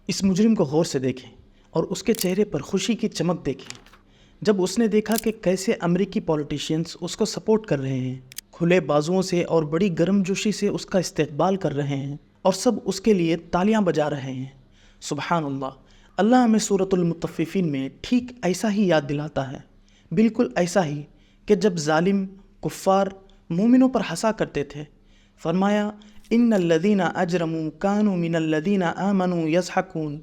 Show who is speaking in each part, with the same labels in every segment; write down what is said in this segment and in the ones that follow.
Speaker 1: اس مجرم کو غور سے دیکھیں اور اس کے چہرے پر خوشی کی چمک دیکھیں جب اس نے دیکھا کہ کیسے امریکی پولیٹیشینز اس کو سپورٹ کر رہے ہیں، کھلے بازوؤں سے اور بڑی گرم جوشی سے اس کا استقبال کر رہے ہیں اور سب اس کے لیے تالیاں بجا رہے ہیں۔ سبحان اللہ، اللہ ہمیں سورۃ المطففین میں ٹھیک ایسا ہی یاد دلاتا ہے، بالکل ایسا ہی کہ جب ظالم کفار مومنوں پر ہنسا کرتے تھے۔ فرمایا ان الذین اجرموا کانوا من الذین آمنوا یضحکون،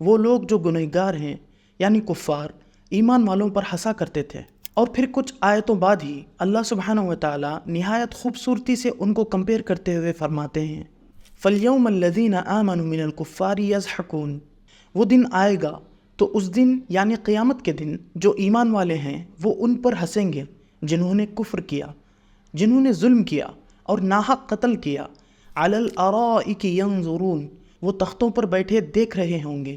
Speaker 1: وہ لوگ جو گنہگار ہیں یعنی کفار ایمان والوں پر ہنسا کرتے تھے۔ اور پھر کچھ آیتوں بعد ہی اللہ سبحانہ و تعالی نہایت خوبصورتی سے ان کو کمپیئر کرتے ہوئے فرماتے ہیں فَالْيَوْمَ الَّذِينَ آمَنُوا مِنَ الْكُفَّارِ يَضْحَكُونَ، وہ دن آئے گا تو اس دن یعنی قیامت کے دن جو ایمان والے ہیں وہ ان پر ہنسیں گے جنہوں نے کفر کیا، جنہوں نے ظلم کیا اور ناحق قتل کیا۔ عَلَى الْأَرَائِكِ يَنظُرُونَ، وہ تختوں پر بیٹھے دیکھ رہے ہوں گے،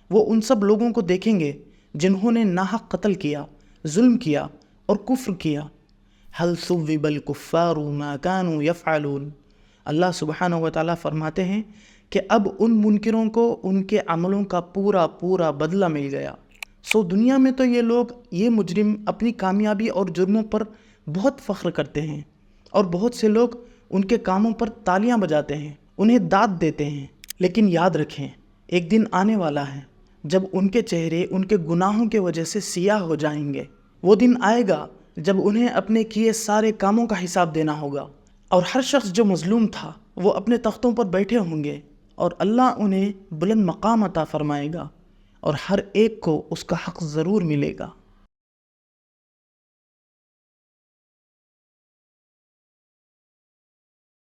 Speaker 1: وہ ان سب لوگوں کو دیکھیں گے جنہوں نے ناحق قتل کیا، ظلم کیا اور کفر کیا۔ هَلْ ثُوِّبَ الْكُفَّارُ مَا كَانُوا يَفْعَلُونَ، اللہ سبحانہ و تعالیٰ فرماتے ہیں کہ اب ان منکروں کو ان کے عملوں کا پورا پورا بدلہ مل گیا۔ دنیا میں تو یہ لوگ، یہ مجرم اپنی کامیابی اور جرموں پر بہت فخر کرتے ہیں اور بہت سے لوگ ان کے کاموں پر تالیاں بجاتے ہیں، انہیں داد دیتے ہیں، لیکن یاد رکھیں ایک دن آنے والا ہے جب ان کے چہرے ان کے گناہوں کے وجہ سے سیاہ ہو جائیں گے۔ وہ دن آئے گا جب انہیں اپنے کیے سارے کاموں کا حساب دینا ہوگا، اور ہر شخص جو مظلوم تھا وہ اپنے تختوں پر بیٹھے ہوں گے اور اللہ انہیں بلند مقام عطا فرمائے گا اور ہر ایک کو اس کا حق ضرور ملے گا۔